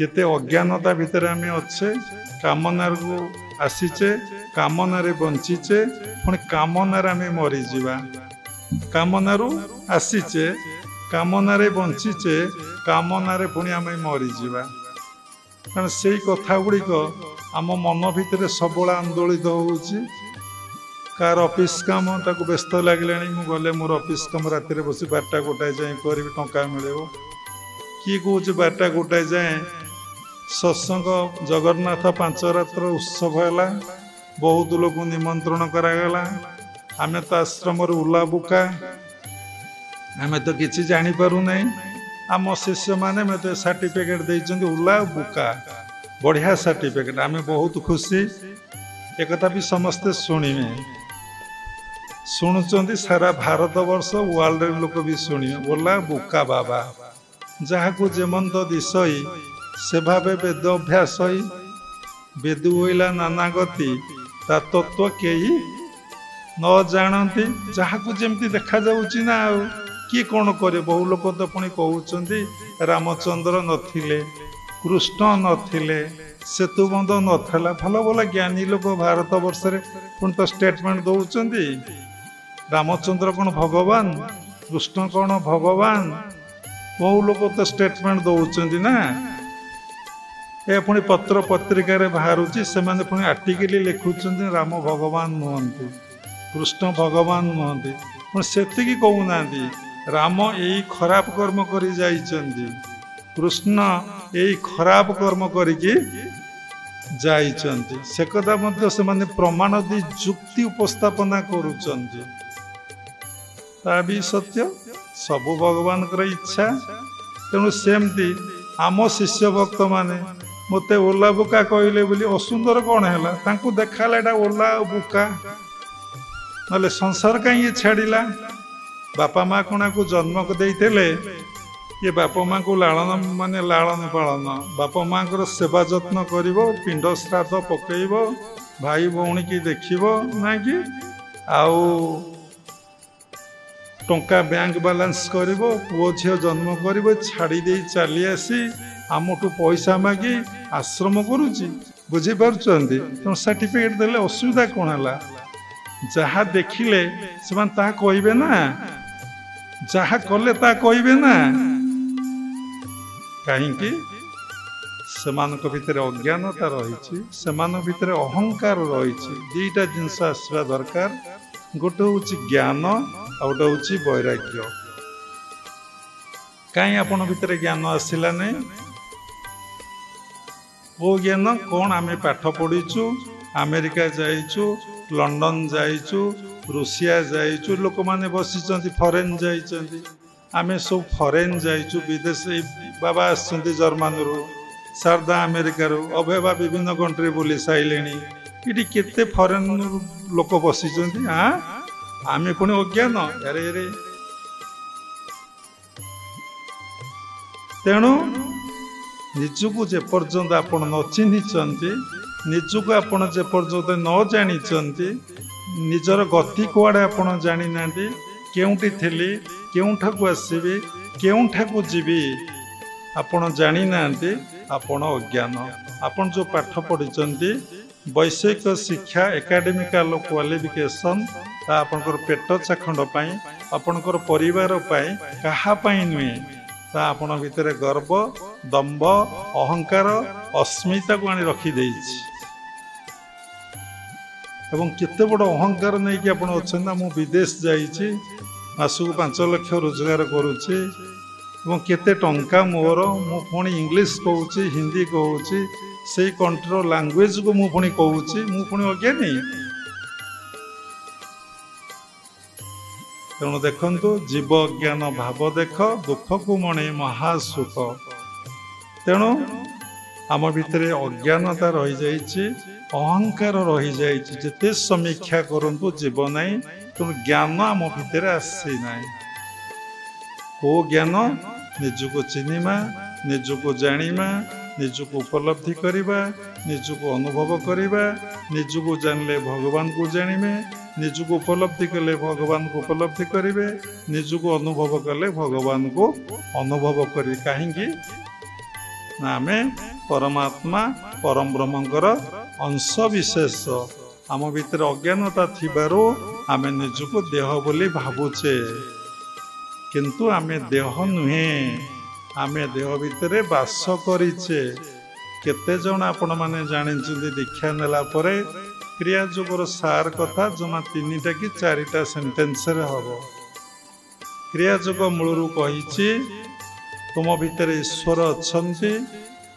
केते अज्ञानता भितर आम अच्छे कामनार को आसीचे कामनारे बंचीचे पुणी कामनार आम मरीजा कामनारू आसीचे कामनारे बंचीचे कामनारे पुणी आम मरीजा कारण से कथा गुड़िक आम मन भितर सबुल आंदोलित होउची कार ऑफिस काम ताको व्यस्त लगे गले मोर ऑफिस काम राति बस 12टा गोटाए जाए करी टंका मिले किए कौच 12टा गोटाए जाए सत्संग जगन्नाथ 5 रात्र उत्सव है बहुत लोक निमंत्रण करागला आम तो आश्रम उला बुका आम तो किसी जापारू ना आम शिष्य मैंने मत सर्टिफिकेट देते उला बुका बढ़िया सर्टिफिकेट आम बहुत खुशी एक भी समस्ते शुणे शुणुंट सारा भारत वर्ष वर्ल्ड लोक भी शुणे ओला बुका बाबा जहाँ को जेमंत दिशई से भावे वेद अभ्यास वेद होइला नाना गति ता तत्व कई न जानती जहाँ को जमती देखा जाउची ना किए कौन करे बहु लोक तो पुणी कहते रामचंद्र नथिले कृष्ण नथिले सेतुबंध नथला भल भल ज्ञानी लोक भारत वर्ष पुणी तो स्टेटमेंट दौरान रामचंद्र कौन भगवान कृष्ण कौन भगवान बहु लोक तो स्टेटमेंट दौरान ना ए पुणी पत्र पत्रिकार बाहर से पुणी आर्टिकल लिखुंट राम भगवान नुहति कृष्ण भगवान नुहति पुणी से कहूना राम यही खराब कर्म करी जाइछन्ति कृष्ण यही खराब कर्म करके जाइछन्ति से कथा मध्य से माने प्रमाण दी जुक्ति उपस्थापना करुचन्ति ता भी सत्य सबु भगवान कर इच्छा तेणु सेमती आम शिष्य भक्त माने मते ओला बुका कहले बोली असुंदर कौन है तांकु देखाला एटा ओला बुका नले संसार कहीं छाड़िला बापा माँ कोना को जन्म को देइतेले ये बापा माँ को लालन माने लालन पालन बापा माँ को सेवा जत्न करिवो पिंड श्राद्ध पकेइबो भाई भौणी की देखिबो ना कि आउ टंका बैंक बैलेंस करिवो पुओ झियो जन्म करिवो छाड़ी दे चली आसी आमठू पैसा मागी आश्रम करुची बुझी पारुचंती तेणु सर्टिफिकेट देले असुविधा कौन है जहाँ देखिले से कहबे ना जहाँ कले ता कहबे ना कहीं सेमानक भितर अज्ञानता रही सेमान भितर अहंकार रही दीटा जिनस आसवा दरकार गोटे हूँ ज्ञान आ गोटे हूँ वैराग्य कहीं आपण भितर ज्ञान आसला नहीं वो ज्ञान कौन आम पाठ पढ़ीचु अमेरिका जाइचु लंडन जाइचु रूसिया जाइचु लोक माने बसी फरेन जाइचंती आमे सब फरेन जाइचु विदेश बाबा आसुंती जर्मन रू सारदा अमेरिका रू अभेबा विभिन्न कंट्री बुली साइले ये केते फरेन लोक बसी हाँ आमे पुणी अज्ञान अरे अरे तेणु निजको जेपर्यंत आपण न चिन्हिचंती निजको आपण जेपर्यंत न जानिचंती निजर गति कुआड़े आपण जानी नांती केउंठी थिली केउंठाकू आसीबी केउंठाकू जीवी आपण जानी नांती आपण अज्ञान आपण जो पाठ पढ़िचंती वैषयिक शिक्षा एकाडेमिकल क्वालिफिकेशन ता आपनकर पेट चाखंड पाई आपनकर परिवार पाई कहा पाई नुहे ता आपण भितर गर्व दंभ अहंकार अस्मिता को आनी रखी देइछि एवं केते बड़ अहंकार नहीं कि आपण अच्छे ना मु विदेश जाइछि मासक 5 लाख रोजगार करुछि एवं केते टंका मोर मु पुणी इंग्लिश कहूछि हिंदी कहूछि से कंट्रीर लैंग्वेज को मु पुणी कहूछि मु पुणी अज्ञानी तेणु देखंतु जीव ज्ञान भाव देख दुख को मणे महासुख तेणु आम भितर अज्ञानता रही जाइछि अहंकार रही जाइछि जेते समीक्षा करंतु जीव नहीं तेणु ज्ञान आम भितर आसी नहीं को ज्ञान निजको चिन्हिमा निजको जानिमा निजको उपलब्धि करिबा निजको अनुभव करिबा निजको जानले भगवान को जानिमे निजको उपलब्धि कले भगवान को उपलब्धि करेंगे निजको अनुभव कले भगवान को अनुभव करेंगे कहीं ନା ଆମେ परमात्मा परम ब्रह्मଙ୍କର अंश विशेष आम भितर अज्ञानता थिबारो आमे निजको देह बोली भावुचे किंतु आमे देह नुहे आमे देह भितर बास करिचे केते जण आपण माने जानिचुंदी दीक्षा नेला परे क्रिया जोगर सार कथा जमा 3टा कि 4टा सेंटेंस रे हबो क्रिया जोग मूलरू कहिछि तुम भितर ईश्वर अछंती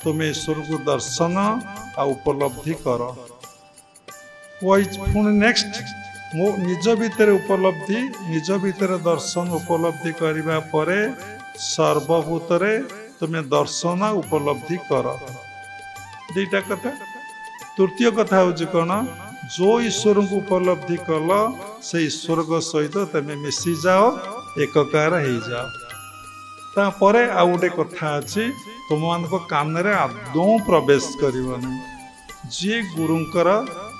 तुम ईश्वर को दर्शन आ उपलब्धि कर पुणी नेक्स्ट मो निज भितर उपलब्धि निज भितर दर्शन उपलब्धि करबा परे सर्वभूतरे तुम दर्शन उपलब्धि कर दुईटा कथा तृतीय कथा हूँ कौन जो ईश्वर को उपलब्धि कल से ईश्वर को सहित तुम मिसी जाओ एककार हो जाओ तापर आउ गोटे कथा अच्छी तुम मान कान आदौ प्रवेश करनी जी गुरुंकर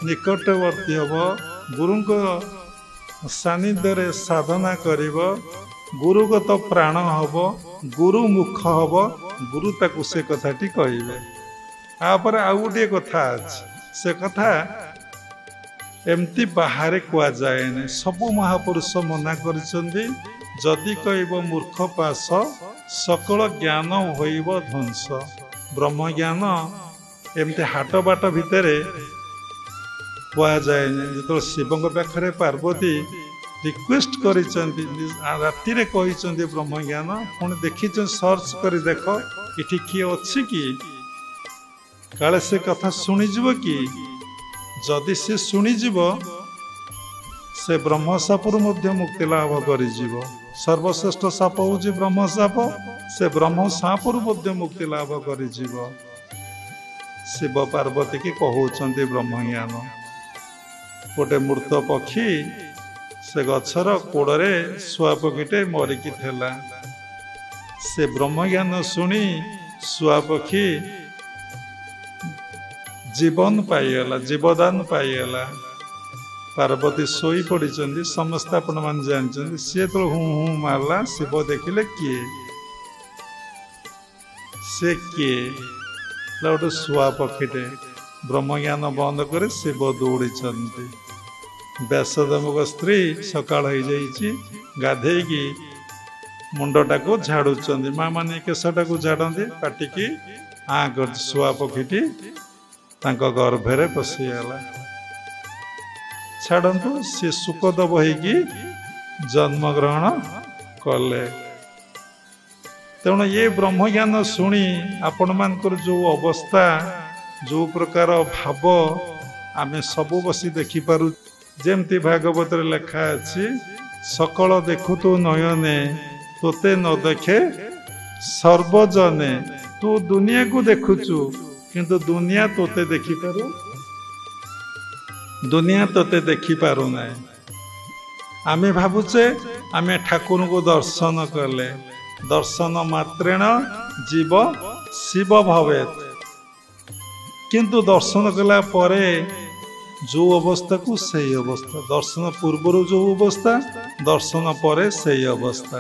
निकटवर्ती हम गुरु सानिध्य साधना कर गुरुगत प्राण हम गुरु मुख हम गुरु ताकू से कथाटी कहे आपर आउ गोटे कथा अच्छी से कथा एमती बाहर कह जाए सबु महापुरुष मना कर जदि कहब मूर्ख पास सकल ज्ञान होइब ध्वंस ब्रह्म ज्ञान एमती हाट बाट भितर कह जाए जो शिव पाखे पार्वती रिक्वेस्ट कर राति कही ब्रह्म ज्ञान पुणी देखी सर्च कर देख इठी किए अच्छी कि काले से कथा शुणीज कि जदि से शुणीज से ब्रह्म सापुर मुक्ति लाभ कर सर्वश्रेष्ठ साप हूँ ब्रह्म साप से ब्रह्म सापुर मुक्ति लाभ कर शिव पार्वती की कहते ब्रह्म ज्ञान गोटे मूर्त पक्षी से गछर कोड़े शुआ पक्षीटे मरिकी थेला से ब्रह्म ज्ञान शुणी शुआ पक्षी जीवन पाईगला जीवदान पाईगला पार्वती शोई पड़ी समस्त आपण मान जानते सी तो हूँ हूँ मारला शिव देखिले किए से किए गोटे शुआ पक्षीटे ब्रह्मज्ञान बंद कर शिव दौड़ी व्यासदेव स्त्री सकाल हो गाधे मुंडटा को झाड़ू माँ मैंने केशटा को झाड़ती काटिकी आ कर शुआ पक्षीटी गर्भे पशिगला छाड़ू सी सुखदेव होगी जन्म ग्रहण कले तेणु ये ब्रह्मज्ञान शुणी आपण मानकर जो अवस्था जो प्रकार भाव आमे सबु बसी देखिपारू जेमती भागवत लेखा अच्छी सकल देखु तू नयने तोते न देखे सर्वजने तू दुनिया को देखुचु किंतु दुनिया तोते देखिपारू दुनिया तोते देखिपारू ना आमे भावुचे आमे ठाकुर को दर्शन कले दर्शन मात्रेण जीव शिव भवेत किंतु दर्शन कला परे जो अवस्था को सही अवस्था दर्शन पूर्व जो अवस्था दर्शन परे सही अवस्था।